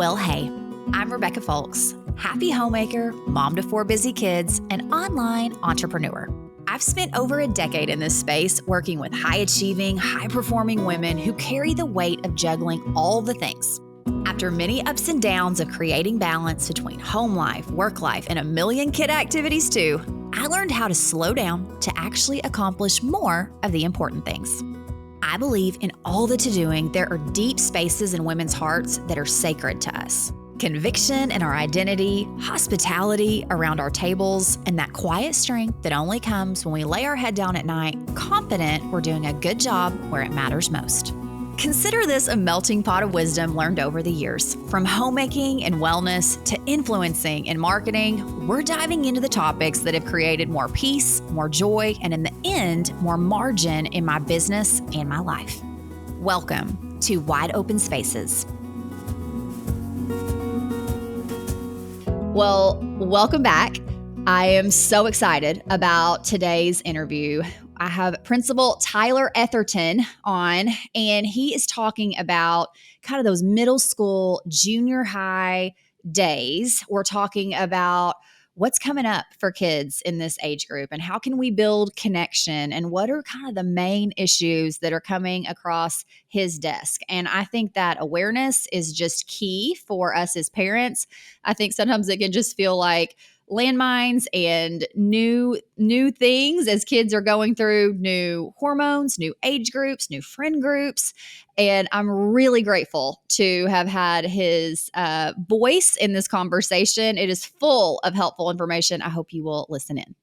Well, hey, I'm Rebecca Folks, happy homemaker, mom to 4 busy kids, and online entrepreneur. I've spent over a decade in this space working with high-achieving, high-performing women who carry the weight of juggling all the things. After many ups and downs of creating balance between home life, work life, and a million kid activities too, I learned how to slow down to actually accomplish more of the important things. I believe in all the to-doing, there are deep spaces in women's hearts that are sacred to us. Conviction in our identity, hospitality around our tables, and that quiet strength that only comes when we lay our head down at night, confident we're doing a good job where it matters most. Consider this a melting pot of wisdom learned over the years. From homemaking and wellness to influencing and marketing, we're diving into the topics that have created more peace, more joy, and in the end, more margin in my business and my life. Welcome to Wide Open Spaces. Well, welcome back. I am so excited about today's interview. I have Principal Tyler Eatherton on, and he is talking about kind of those middle school, junior high days. We're talking about what's coming up for kids in this age group and how can we build connection and what are kind of the main issues that are coming across his desk. And I think that awareness is just key for us as parents. I think sometimes it can just feel like landmines and new things as kids are going through new hormones, new age groups, new friend groups. And I'm really grateful to have had his voice in this conversation. It is full of helpful information. I hope you will listen in.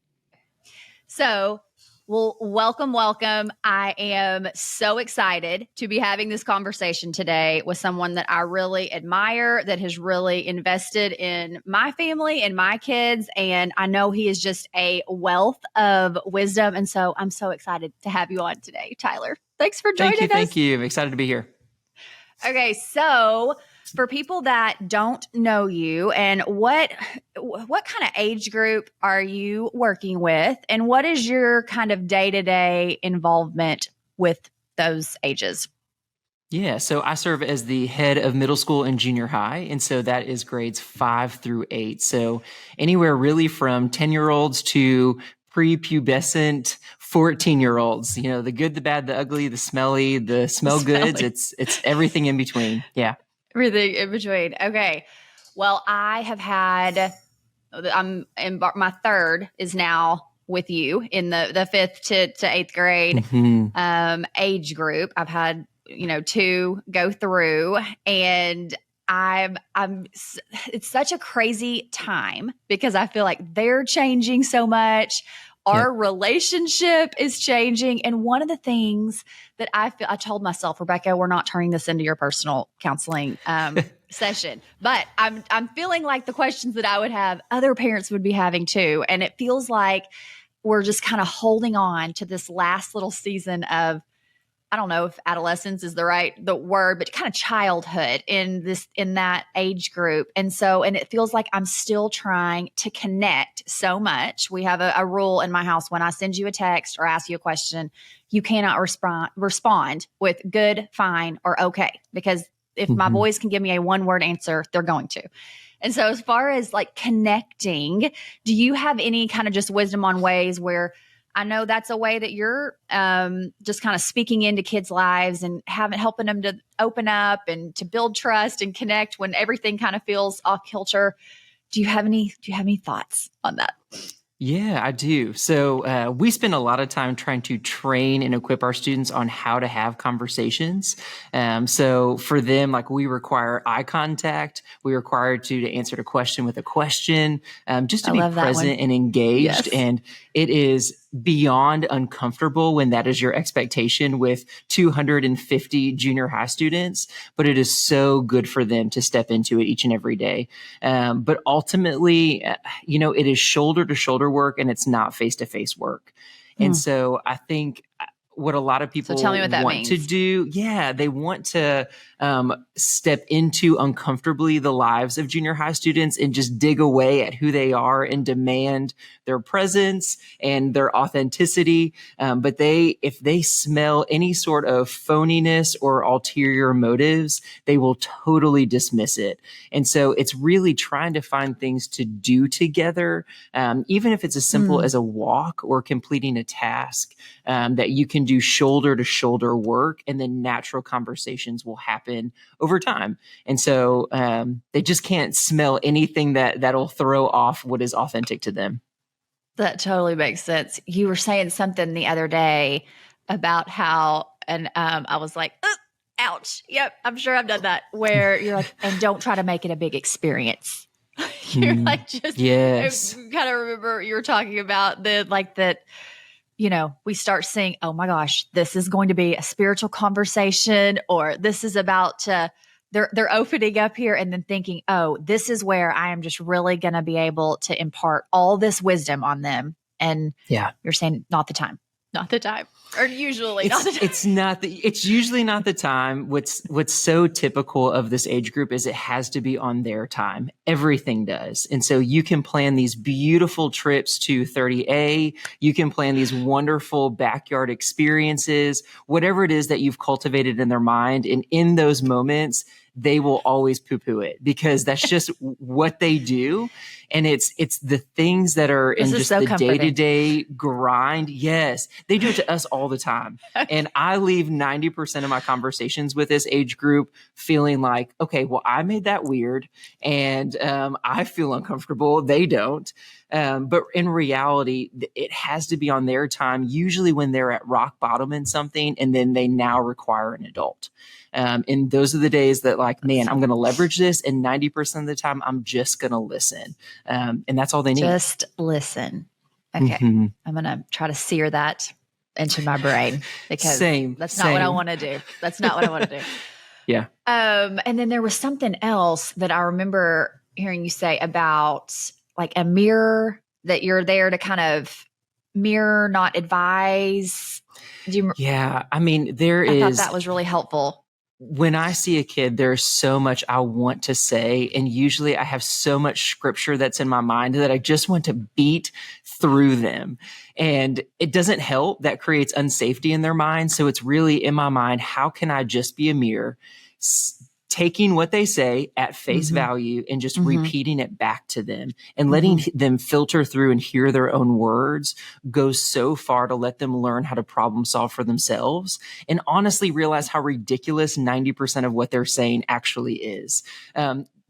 So, well, welcome. I am so excited to be having this conversation today with someone that I really admire, that has really invested in my family and my kids. And I know he is just a wealth of wisdom. And so I'm so excited to have you on today, Tyler. Thanks for joining us. Thank you. I'm excited to be here. Okay, so for people that don't know you, and what kind of age group are you working with, and what is your kind of day-to-day involvement with those ages? Yeah, so I serve as the head of middle school and junior high, and so that is grades 5 through 8. So anywhere really from 10-year-olds to prepubescent 14-year-olds, you know, the good, the bad, the ugly, the smelly, the smell goods. It's everything in between. Yeah. Everything in between. Okay. Well, I have had, my third is now with you in the 5th to 8th grade age group. I've had, 2 go through, and it's such a crazy time because I feel like they're changing so much. Our relationship is changing. And one of the things that I told myself, Rebecca, we're not turning this into your personal counseling session, but I'm feeling like the questions that I would have, other parents would be having too. And it feels like we're just kind of holding on to this last little season of, I don't know if adolescence is the word, but kind of childhood in that age group. And it feels like I'm still trying to connect so much. We have a rule in my house: when I send you a text or ask you a question, you cannot respond with good, fine, or okay. Because if my boys can give me a 1-word answer, they're going to. And so as far as like connecting, do you have any kind of just wisdom on ways where, I know that's a way that you're just kind of speaking into kids' lives and helping them to open up and to build trust and connect when everything kind of feels off kilter. Do you have any thoughts on that? Yeah, I do. So we spend a lot of time trying to train and equip our students on how to have conversations. So for them, like, we require eye contact. We require to answer the question with a question, just to be present and engaged. Yes. And it is beyond uncomfortable when that is your expectation with 250 junior high students, but it is so good for them to step into it each and every day. But ultimately, it is shoulder to shoulder work, and it's not face to face work. And so I think what a lot of So people tell me what that want to means. do. Yeah, they want to step into uncomfortably the lives of junior high students and just dig away at who they are and demand their presence and their authenticity. But if they smell any sort of phoniness or ulterior motives, they will totally dismiss it. And so it's really trying to find things to do together, even if it's as simple as a walk or completing a task, that you can do shoulder to shoulder work, and then natural conversations will happen over time. And so they just can't smell anything that'll throw off what is authentic to them. That totally makes sense. You were saying something the other day about how, and I was like, ouch. Yep, I'm sure I've done that. Where you're like, and don't try to make it a big experience. You're like, just, yes. I kind of remember you were talking about that, we start saying, oh my gosh, this is going to be a spiritual conversation, or this is about they're opening up here, and then thinking, oh, this is where I am just really going to be able to impart all this wisdom on them. And you're saying not the time, or usually not the time. It's usually not the time. What's so typical of this age group is it has to be on their time. Everything does. And so you can plan these beautiful trips to 30A. You can plan these wonderful backyard experiences, whatever it is that you've cultivated in their mind. And in those moments, they will always poo-poo it, because that's just what they do. And it's the things that are in just the day-to-day grind. Yes, they do it to us all the time. And I leave 90% of my conversations with this age group feeling like, okay, well, I made that weird, and I feel uncomfortable. They don't. But in reality, it has to be on their time, usually when they're at rock bottom in something, and then they now require an adult. And those are the days that, like, man, I'm going to leverage this. And 90% of the time, I'm just going to listen. And that's all they need. Just listen. Okay. Mm-hmm. I'm going to try to sear that into my brain, because that's not what I want to do. That's not what I want to do. Yeah. And then there was something else that I remember hearing you say about, like, a mirror, that you're there to kind of mirror, not advise. Yeah. I mean, I thought that was really helpful. When I see a kid, there's so much I want to say. And usually I have so much scripture that's in my mind that I just want to beat through them. And it doesn't help. That creates unsafety in their mind. So it's really in my mind, how can I just be a mirror, taking what they say at face value and just repeating it back to them, and letting them filter through and hear their own words goes so far to let them learn how to problem solve for themselves, and honestly realize how ridiculous 90% of what they're saying actually is.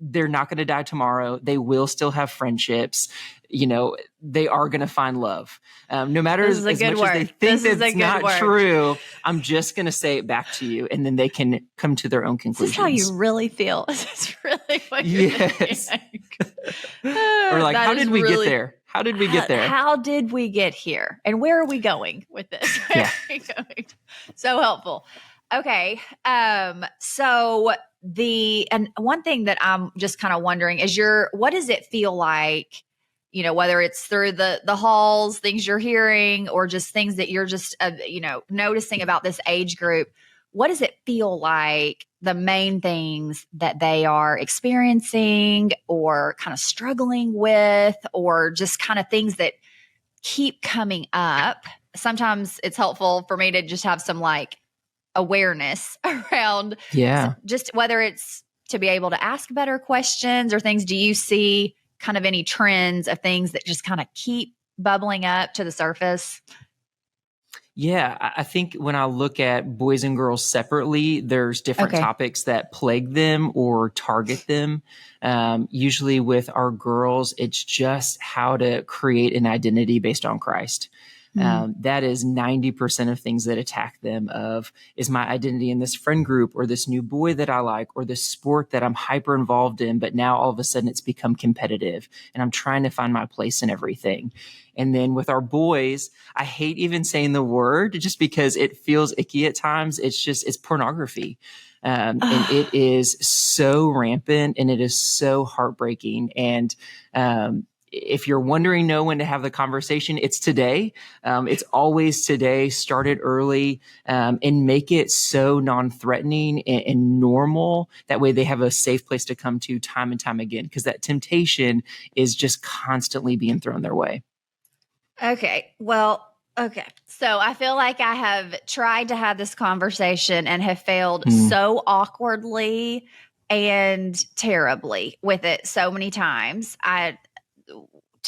They're not going to die tomorrow. They will still have friendships. They are going to find love. No matter as much as they think that's not true, I'm just going to say it back to you, and then they can come to their own conclusions. This is how you really feel. This is really what you're thinking. Or like, how did we get there? How did we get there? How did we get here? And where are we going with this? Where are we going? So helpful. Okay. So and one thing that I'm just kind of wondering is what does it feel like, whether it's through the halls, things you're hearing, or just things that you're just, noticing about this age group, what does it feel like, the main things that they are experiencing or kind of struggling with, or just kind of things that keep coming up? Sometimes it's helpful for me to just have some, like, awareness around just whether it's to be able to ask better questions or things. Do you see kind of any trends of things that just kind of keep bubbling up to the surface? Yeah, I think when I look at boys and girls separately, there's different topics that plague them or target them. Usually with our girls, it's just how to create an identity based on Christ. That is 90% of things that attack them is my identity in this friend group, or this new boy that I like, or this sport that I'm hyper involved in, but now all of a sudden it's become competitive and I'm trying to find my place in everything. And then with our boys, I hate even saying the word just because it feels icky at times. It's pornography. And it is so rampant, and it is so heartbreaking. And, if you're wondering when to have the conversation, it's today. It's always today. Start it early, and make it so non-threatening and normal. That way they have a safe place to come to time and time again, because that temptation is just constantly being thrown their way. Okay. Well, okay. So I feel like I have tried to have this conversation and have failed so awkwardly and terribly with it so many times.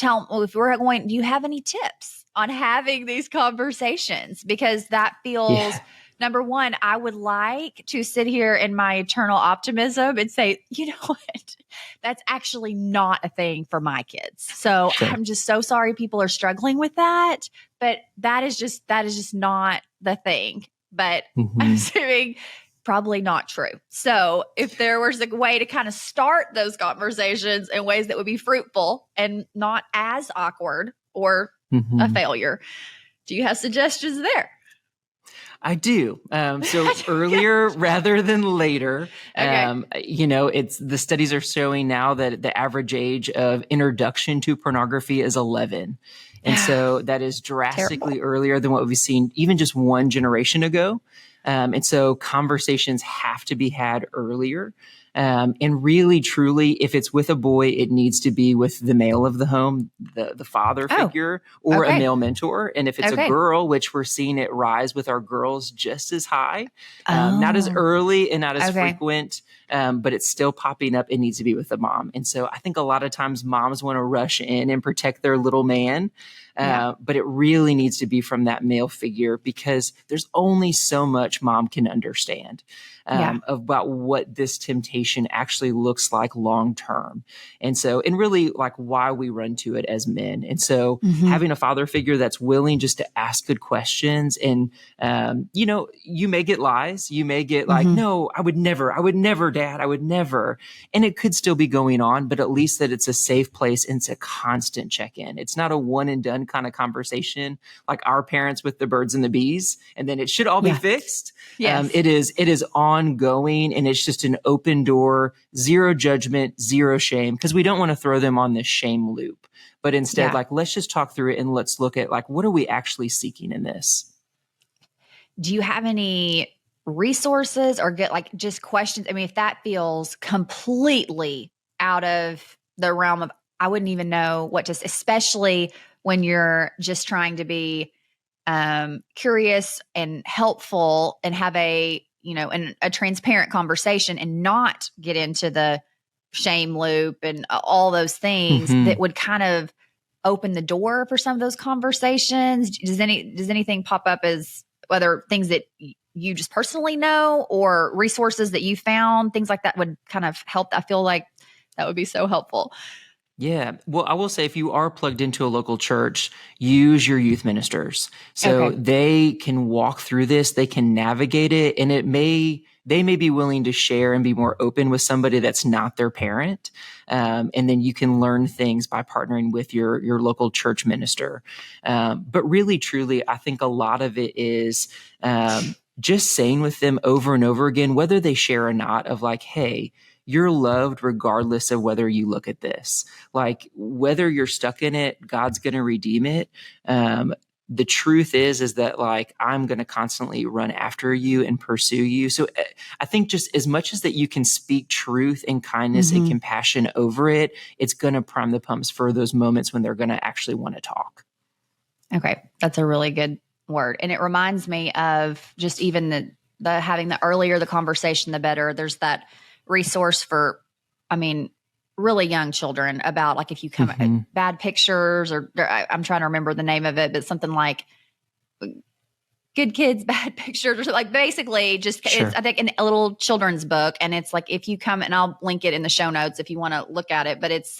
If we're going, do you have any tips on having these conversations? Because that feels, number one, I would like to sit here in my eternal optimism and say, you know what? That's actually not a thing for my kids. So I'm just so sorry people are struggling with that, but that is just not the thing. But I'm assuming probably not true. So if there was a way to kind of start those conversations in ways that would be fruitful and not as awkward or a failure, do you have suggestions there? I do. So earlier rather than later. It's the studies are showing now that the average age of introduction to pornography is 11. And so that is drastically earlier than what we've seen even just one generation ago. And so conversations have to be had earlier. And really, truly, if it's with a boy, it needs to be with the male of the home, the father figure, or a male mentor. And if it's a girl, which we're seeing it rise with our girls just as high, not as early and not as frequent, but it's still popping up. It needs to be with the mom. And so I think a lot of times moms want to rush in and protect their little man. But it really needs to be from that male figure, because there's only so much mom can understand about what this temptation actually looks like long term. And really like why we run to it as men. And so having a father figure that's willing just to ask good questions, and, you may get lies, you may get like, no, I would never, Dad, I would never. And it could still be going on, but at least that it's a safe place and it's a constant check-in. It's not a one and done kind of conversation like our parents with the birds and the bees, and then it should all be fixed. Yes. It is ongoing, and it's just an open door, zero judgment, zero shame, because we don't want to throw them on this shame loop. But instead, like, let's just talk through it and let's look at like, what are we actually seeking in this? Do you have any resources or get like just questions? I mean, if that feels completely out of the realm of, I wouldn't even know what to, especially when you're just trying to be curious and helpful and have a transparent conversation and not get into the shame loop and all those things that would kind of open the door for some of those conversations. Does anything pop up as whether things that you just personally know or resources that you found, things like that would kind of help? I feel like that would be so helpful. Yeah. Well, I will say if you are plugged into a local church, use your youth ministers. So they can walk through this, they can navigate it, and they may be willing to share and be more open with somebody that's not their parent. And then you can learn things by partnering with your local church minister. But really, truly, I think a lot of it is just saying with them over and over again, whether they share or not, of like, hey, you're loved regardless of whether you look at this. Like, whether you're stuck in it, God's going to redeem it. The truth is that like, I'm going to constantly run after you and pursue you. So I think just as much as that you can speak truth and kindness and compassion over it, it's going to prime the pumps for those moments when they're going to actually want to talk. Okay. That's a really good word. And it reminds me of just even the having the earlier the conversation, the better. There's that resource for, really young children about like if you come at bad pictures or I'm trying to remember the name of it, but something like good kids, bad pictures, or like basically just, it's, I think in a little children's book. And it's like, if you come, and I'll link it in the show notes if you want to look at it, but it's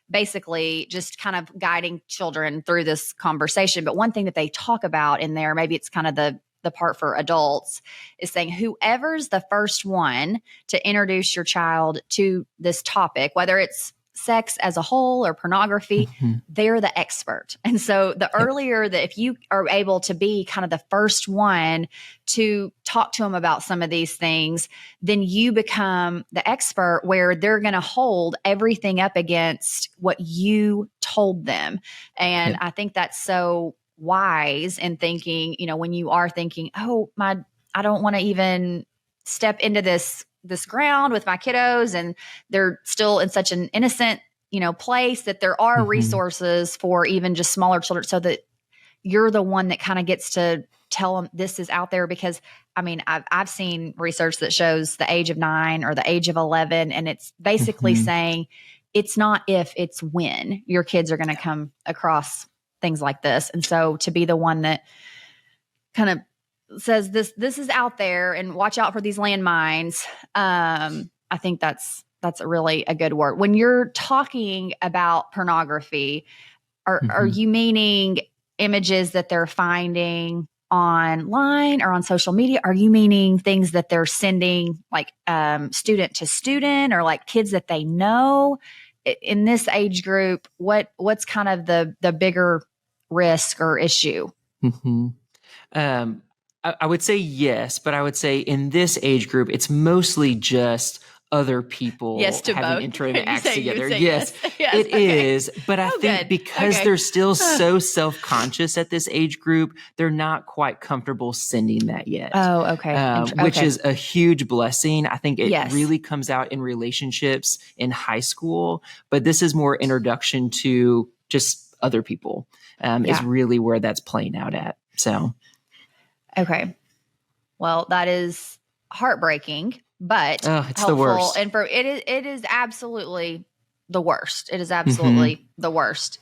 basically just kind of guiding children through this conversation. But one thing that they talk about in there, maybe it's kind of the part for adults, is saying whoever's the first one to introduce your child to this topic, whether it's sex as a whole or pornography, they're the expert. And so the earlier that if you are able to be kind of the first one to talk to them about some of these things, then you become the expert where they're going to hold everything up against what you told them. And I think that's so wise in thinking, when you are thinking, I don't want to even step into this ground with my kiddos, and they're still in such an innocent, place, that there are resources for even just smaller children, so that you're the one that kind of gets to tell them this is out there. Because I've seen research that shows the age of 9 or the age of 11, and it's basically saying it's not if, it's when your kids are going to come across things like this. And so to be the one that kind of says this is out there and watch out for these landmines. I think that's really a good word. When you're talking about pornography, are you meaning images that they're finding online or on social media? Are you meaning things that they're sending like student to student, or like kids that they know in this age group? What's kind of the bigger risk or issue? I would say yes, but I would say in this age group, it's mostly just other people having intimate acts together. Yes, it is. But I think because they're still so self-conscious at this age group, they're not quite comfortable sending that yet. Oh, okay. Which is a huge blessing. I think it really comes out in relationships in high school, but this is more introduction to just other people is really where that's playing out at. So. Okay. Well, that is heartbreaking, but it's helpful. The worst. And it is absolutely the worst. It is absolutely the worst.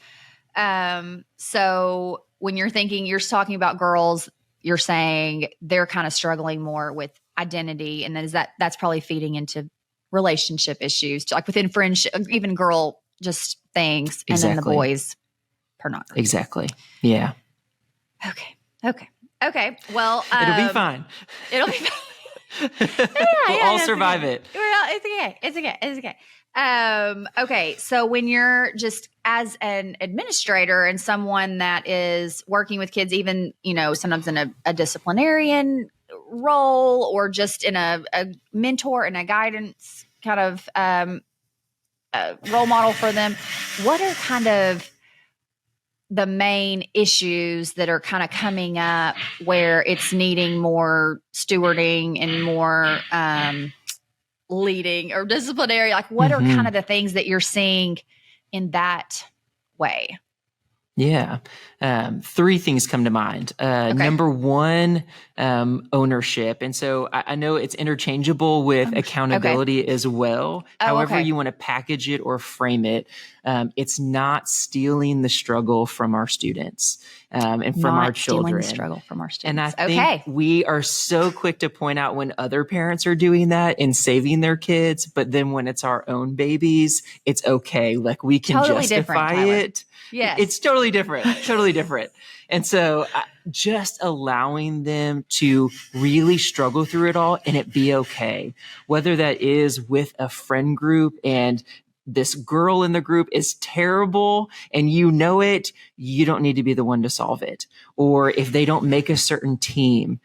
So when you're talking about girls, you're saying they're kind of struggling more with identity. And then that's probably feeding into relationship issues, like within friendship, even girl just things. And then the boys pornography. Exactly. Yeah. Okay. Well, it'll be fine. It'll be fine. We'll all survive it. It's okay. Okay. So when you're just as an administrator and someone that is working with kids, even, sometimes in a disciplinarian role, or just in a mentor and a guidance kind of role model for them, what are kind of the main issues that are kind of coming up where it's needing more stewarding and more leading or disciplinary? Like, what are kind of the things that you're seeing in that way? Yeah. 3 things come to mind. Number 1, ownership. And so I know it's interchangeable with accountability as well. However you want to package it or frame it, it's not stealing the struggle from our students and from our children. Stealing the struggle from our students. And I think we are so quick to point out when other parents are doing that and saving their kids, but then when it's our own babies, it's okay. Like, we can justify it. Yes. It's totally different. And so just allowing them to really struggle through it all and it be okay, whether that is with a friend group and this girl in the group is terrible and you know it, you don't need to be the one to solve it. Or if they don't make a certain team,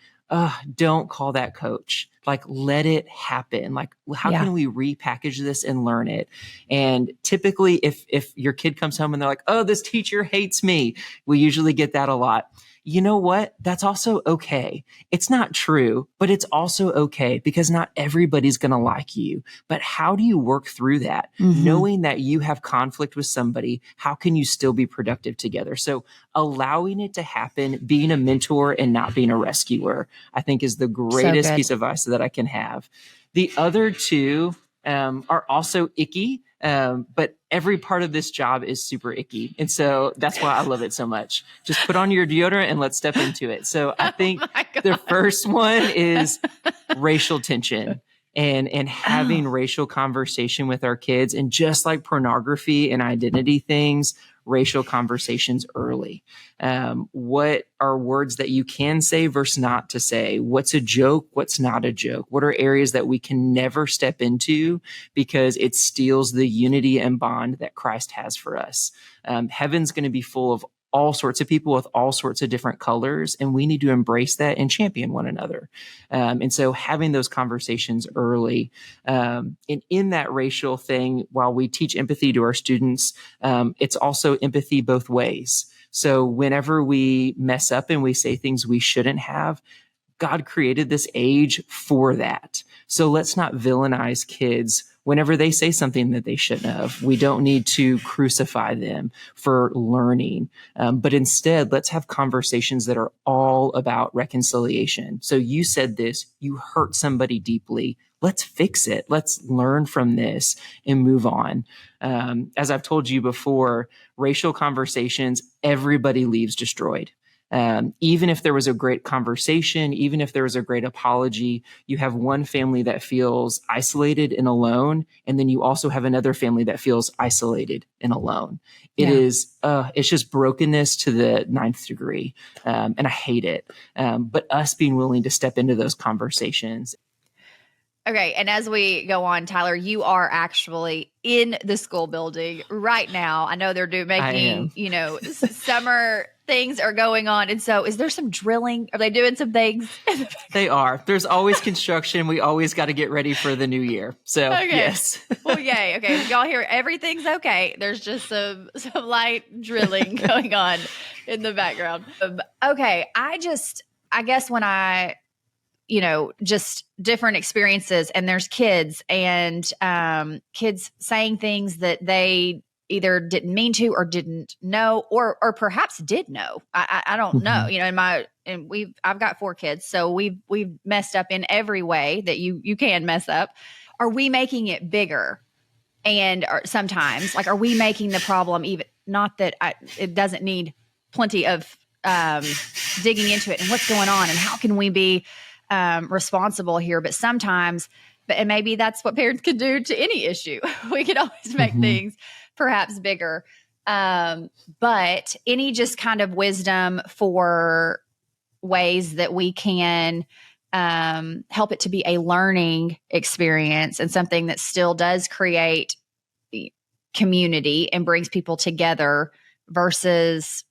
don't call that coach. Like, let it happen. Like, how can we repackage this and learn it? And typically if your kid comes home and they're like, oh, this teacher hates me, we usually get that a lot. You know what? That's also okay. It's not true, but it's also okay because not everybody's going to like you. But how do you work through that? Knowing that you have conflict with somebody, how can you still be productive together? So allowing it to happen, being a mentor and not being a rescuer, I think is the greatest piece of advice that I can have. The other 2 are also icky. But every part of this job is super icky. And so that's why I love it so much. Just put on your deodorant and let's step into it. So I think the first one is racial tension and having racial conversation with our kids. And just like pornography and identity things, racial conversations early. What are words that you can say versus not to say? What's a joke? What's not a joke? What are areas that we can never step into because it steals the unity and bond that Christ has for us? Heaven's going to be full of all sorts of people with all sorts of different colors, and we need to embrace that and champion one another. And so having those conversations early, and in that racial thing, while we teach empathy to our students, it's also empathy both ways. So whenever we mess up and we say things we shouldn't have, God created this age for that. So let's not villainize kids whenever they say something that they shouldn't have. We don't need to crucify them for learning, but instead, let's have conversations that are all about reconciliation. So you said this, you hurt somebody deeply. Let's fix it. Let's learn from this and move on. As I've told you before, racial conversations, everybody leaves destroyed. Even if there was a great conversation, even if there was a great apology, you have one family that feels isolated and alone. And then you also have another family that feels isolated and alone. It's just brokenness to the ninth degree. And I hate it. But us being willing to step into those conversations. Okay. And as we go on, Tyler, you are actually in the school building right now. I know they're making, summer things are going on. And so is there some drilling? Are they doing some things? They are. There's always construction. We always got to get ready for the new year. So yes. Well, yay. Okay. Y'all hear everything's okay. There's just some light drilling going on in the background. Okay. I guess when I, just different experiences and there's kids and kids saying things that they either didn't mean to or didn't know or perhaps did know. I don't know. I've got 4 kids, so we've messed up in every way that you can mess up. Are we making it bigger? And sometimes, are we making the problem even? Not that it doesn't need plenty of digging into it and what's going on and how can we be responsible here, but sometimes, and maybe that's what parents could do to any issue. We could always make things perhaps bigger. But any just kind of wisdom for ways that we can help it to be a learning experience and something that still does create community and brings people together versus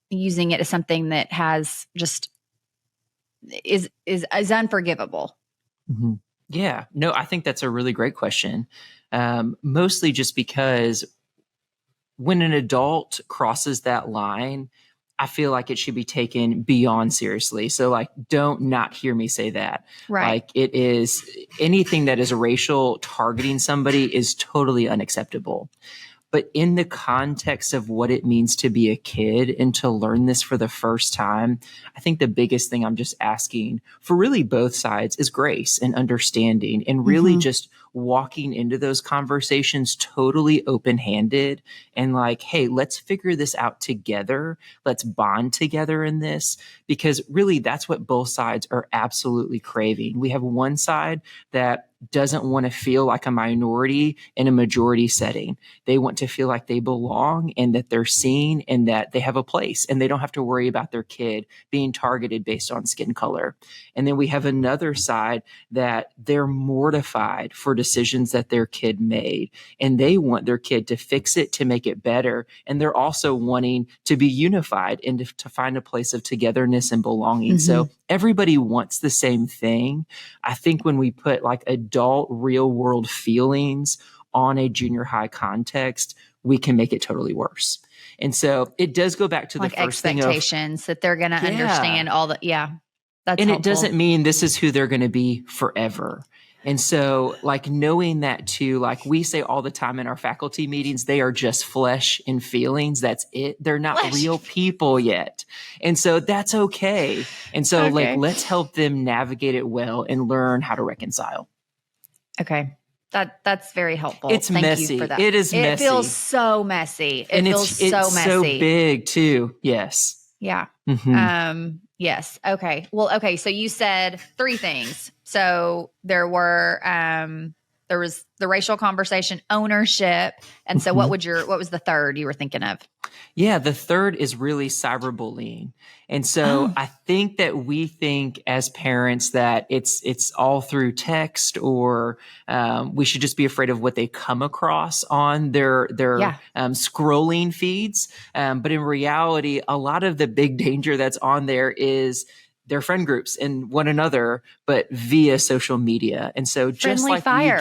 using it as something that has just is unforgivable. Mm-hmm. Yeah, no, I think that's a really great question. Mostly just because when an adult crosses that line, I feel like it should be taken beyond seriously. So don't not hear me say that. Right. It is anything that is racial targeting somebody is totally unacceptable. But in the context of what it means to be a kid and to learn this for the first time, I think the biggest thing I'm just asking for really both sides is grace and understanding and really just walking into those conversations totally open-handed and hey, let's figure this out together. Let's bond together in this, because really that's what both sides are absolutely craving. We have one side that doesn't want to feel like a minority in a majority setting. They want to feel like they belong and that they're seen and that they have a place and they don't have to worry about their kid being targeted based on skin color. And then we have another side that they're mortified for decisions that their kid made and they want their kid to fix it, to make it better. And they're also wanting to be unified and to find a place of togetherness and belonging. So everybody wants the same thing. I think when we put adult real world feelings on a junior high context, we can make it totally worse. And so it does go back to the first thing of expectations that they're going to understand all the, that's and helpful. It doesn't mean this is who they're going to be forever. And so knowing that too, we say all the time in our faculty meetings, they are just flesh and feelings. That's it. They're not real people yet. And so that's okay. And so let's help them navigate it well and learn how to reconcile. Okay. That's very helpful. It's Thank messy. you for that. It is messy. It feels so messy. It's so big too. Yes. Yeah. Yes. Okay. Well, okay. So you said 3 things. So there were there was the racial conversation, ownership. And so what was the third you were thinking of? Yeah, the third is really cyberbullying. And so I think that we think as parents that it's all through text, or we should just be afraid of what they come across on their scrolling feeds. But in reality, a lot of the big danger that's on there is their friend groups and one another, but via social media. And so just Friendly like fire.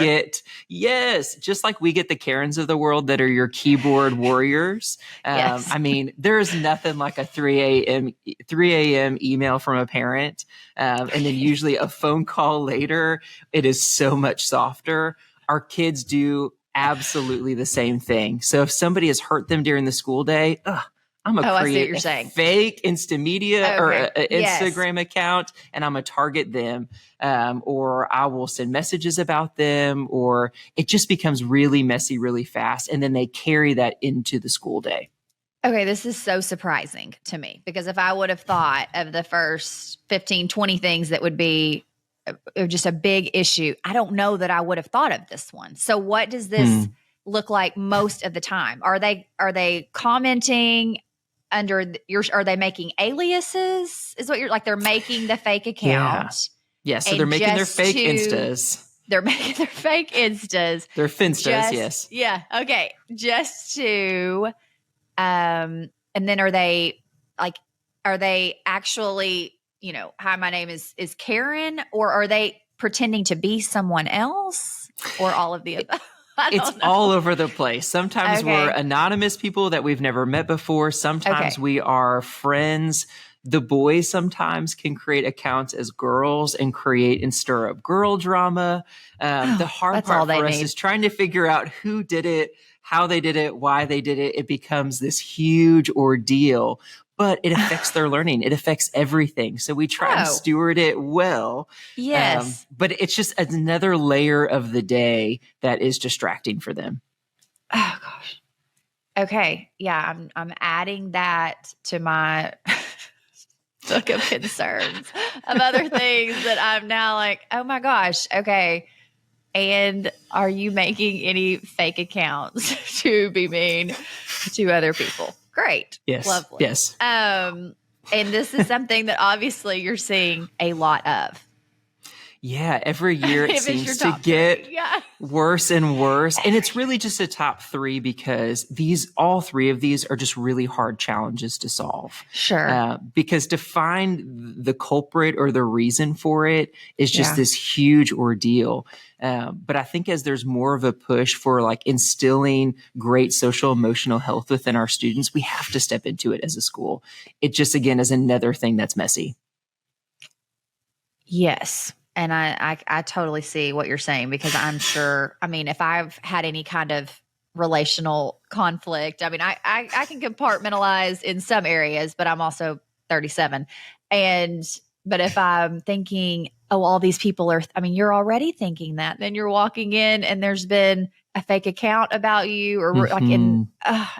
just like we get the Karens of the world that are your keyboard warriors. Yes. I mean, there's nothing like a 3 a.m. email from a parent. And then usually a phone call later. It is so much softer. Our kids do absolutely the same thing. So if somebody has hurt them during the school day, I'm going to create a fake Instamedia or an Instagram account, and I'm going to target them, or I will send messages about them, or it just becomes really messy really fast. And then they carry that into the school day. Okay, this is so surprising to me, because if I would have thought of the first 15, 20 things that would be just a big issue, I don't know that I would have thought of this one. So what does this look like most of the time? Are they commenting under are they making aliases? Is what you're like, they're making the fake account. Yeah. So they're making their fake Instas. They're making their fake Instas. Their Finstas, yes. Yeah. Okay. Just to, and then are they actually, hi, my name is Karen, or are they pretending to be someone else, or all of the above? It's all over the place. Sometimes we're anonymous people that we've never met before. Sometimes we are friends. The boys sometimes can create accounts as girls and create and stir up girl drama. The hard part for us is trying to figure out who did it, how they did it, why they did it. It becomes this huge ordeal, but it affects their learning. It affects everything. So we try and steward it well. Yes. But it's just another layer of the day that is distracting for them. Oh gosh. Okay. Yeah. I'm adding that to my book of concerns of other things that I'm now like, oh my gosh. Okay. And are you making any fake accounts to be mean to other people? Great. Yes. Lovely. Yes. And this is something that obviously you're seeing a lot of. Yeah, every year it seems to get worse and worse. And it's really just a top three, because all three of these are just really hard challenges to solve. Sure. Because to find the culprit or the reason for it is just this huge ordeal. But I think as there's more of a push for like instilling great social emotional health within our students, we have to step into it as a school. It just, again, is another thing that's messy. Yes. And I totally see what you're saying, because I'm sure, if I've had any kind of relational conflict, I can compartmentalize in some areas, but I'm also 37. But if I'm thinking, all these people are, you're already thinking that, then you're walking in and there's been a fake account about you, or and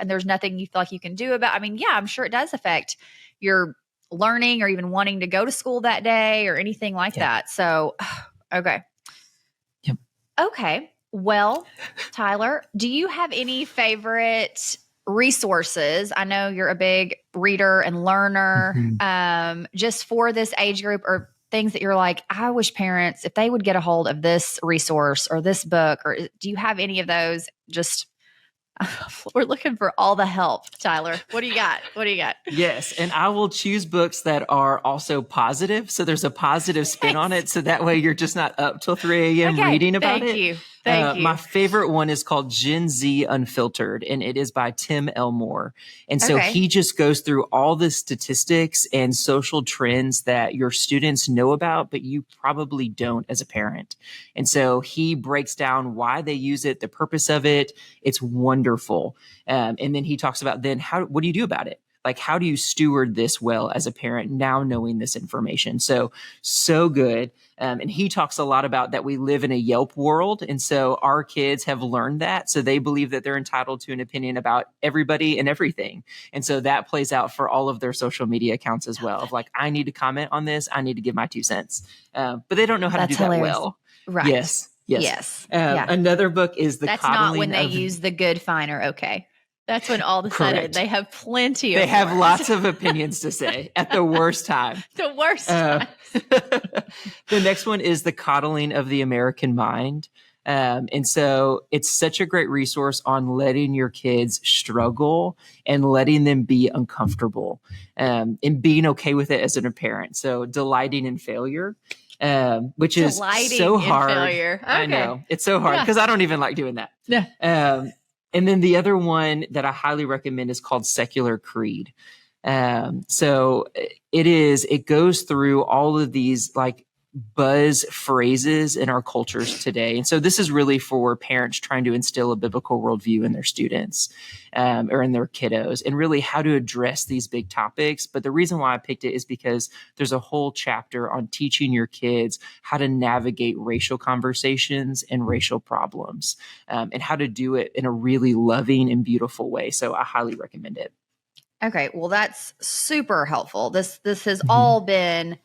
there's nothing you feel like you can do about, I'm sure it does affect your learning or even wanting to go to school that day or anything like that. So, okay. Yep. Okay. Well, Tyler, do you have any favorite resources? I know you're a big reader and learner, just for this age group, or things that you're like, I wish parents, if they would get a hold of this resource or this book, or do you have any of those? Just we're looking for all the help, Tyler. What do you got? Yes. And I will choose books that are also positive. So there's a positive spin on it. So that way you're just not up till 3 a.m. reading about it. Thank you. My favorite one is called Gen Z Unfiltered, and it is by Tim Elmore. And so he just goes through all the statistics and social trends that your students know about, but you probably don't as a parent. And so he breaks down why they use it, the purpose of it. It's wonderful. And then he talks about what do you do about it? Like, how do you steward this well as a parent now knowing this information? So good. And he talks a lot about that we live in a Yelp world. And so our kids have learned that. So they believe that they're entitled to an opinion about everybody and everything. And so that plays out for all of their social media accounts as well. Of like, I need to comment on this. I need to give my 2 cents. But they don't know how to do that well. Right. Yes. Yes. Yeah. Another book is The That's Coddling not when they of... use the good, fine, or okay. That's when all of a sudden Correct. they have plenty of They have words. lots of opinions to say at the worst time. The worst time. The next one is The Coddling of the American Mind. And so it's such a great resource on letting your kids struggle and letting them be uncomfortable, and being okay with it as a parent. So delighting in failure, which is so hard. Failure. Okay. I know it's so hard because I don't even like doing that. Yeah. And then the other one that I highly recommend is called Secular Creed. So it goes through all of these like buzz phrases in our cultures today. And so this is really for parents trying to instill a biblical worldview in their students, or in their kiddos, and really how to address these big topics. But the reason why I picked it is because there's a whole chapter on teaching your kids how to navigate racial conversations and racial problems, and how to do it in a really loving and beautiful way. So I highly recommend it. Okay. Well, that's super helpful. This has all been,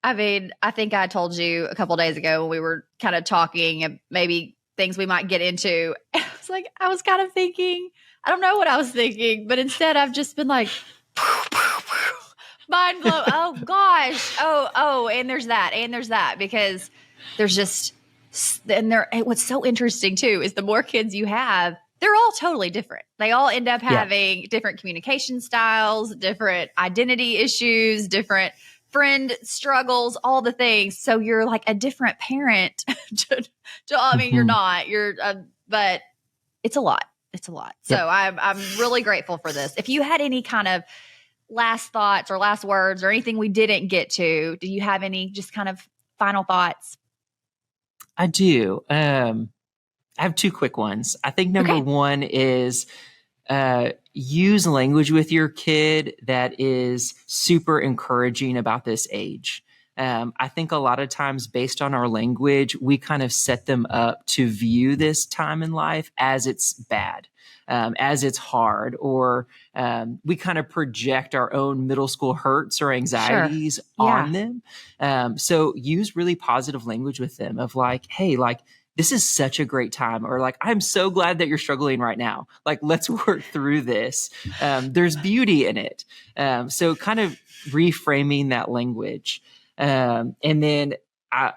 I mean, I think I told you a couple of days ago when we were kind of talking and maybe things we might get into. I was kind of thinking, I don't know what I was thinking, but instead I've just been like, mind blown. Oh gosh. Oh, and there's that, because there's just, and what's so interesting too, is the more kids you have, they're all totally different. They all end up having different communication styles, different identity issues, different friend struggles, all the things. So you're like a different parent I mean, you're not, but it's a lot. It's a lot. So I'm really grateful for this. If you had any kind of last thoughts or last words or anything we didn't get to, do you have any just kind of final thoughts? I do. I have two quick ones. I think number one is use language with your kid that is super encouraging about this age. I think a lot of times based on our language, we kind of set them up to view this time in life as it's bad, as it's hard, or we kind of project our own middle school hurts or anxieties on them. So use really positive language with them of like, hey, like, this is such a great time, or like, I'm so glad that you're struggling right now. Like, let's work through this. There's beauty in it. So kind of reframing that language. And then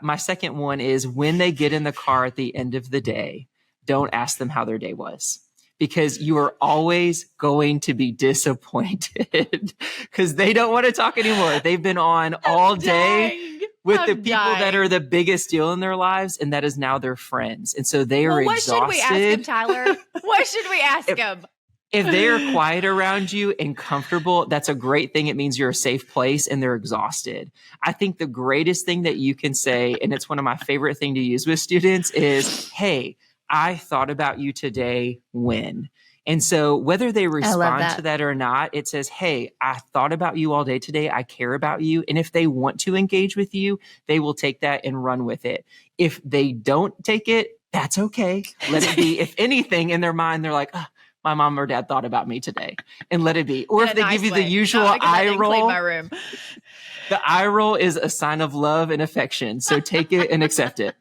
my second one is when they get in the car at the end of the day, don't ask them how their day was, because you are always going to be disappointed because they don't want to talk anymore. They've been on all day with the people that are the biggest deal in their lives, and that is now their friends. And so they are exhausted. What should we ask them, Tyler? What should we ask them? If they are quiet around you and comfortable, that's a great thing. It means you're a safe place, and they're exhausted. I think the greatest thing that you can say, and it's one of my favorite things to use with students, is, hey, I thought about you today when. And so whether they respond to that or not, it says, hey, I thought about you all day today. I care about you. And if they want to engage with you, they will take that and run with it. If they don't take it, that's okay. Let it be. If anything, in their mind, they're like, oh, my mom or dad thought about me today, and let it be. Or if they give you the usual eye roll, the eye roll is a sign of love and affection. So take it and accept it.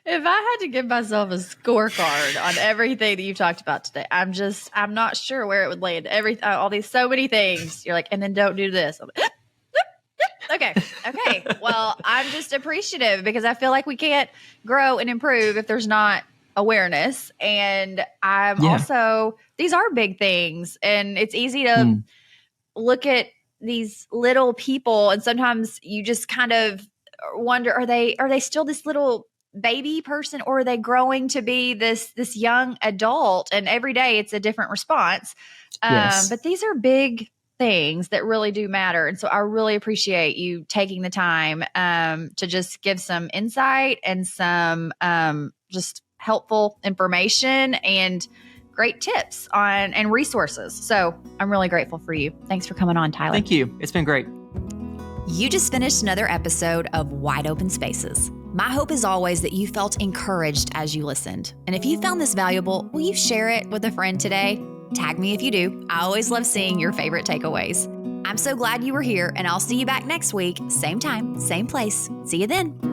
If I had to give myself a scorecard on everything that you've talked about today, I'm not sure where it would land. So many things. You're like, and then don't do this. Okay. Well, I'm just appreciative because I feel like we can't grow and improve if there's not awareness. And I'm also, these are big things, and it's easy to look at these little people, and sometimes you just kind of wonder, are they still this little baby person, or are they growing to be this young adult? And every day it's a different response. But these are big things that really do matter. And so I really appreciate you taking the time to just give some insight and some just helpful information and great tips and resources. So I'm really grateful for you. Thanks for coming on, Tyler. Thank you. It's been great. You just finished another episode of Wide Open Spaces. My hope is always that you felt encouraged as you listened. And if you found this valuable, will you share it with a friend today? Tag me if you do. I always love seeing your favorite takeaways. I'm so glad you were here, and I'll see you back next week. Same time, same place. See you then.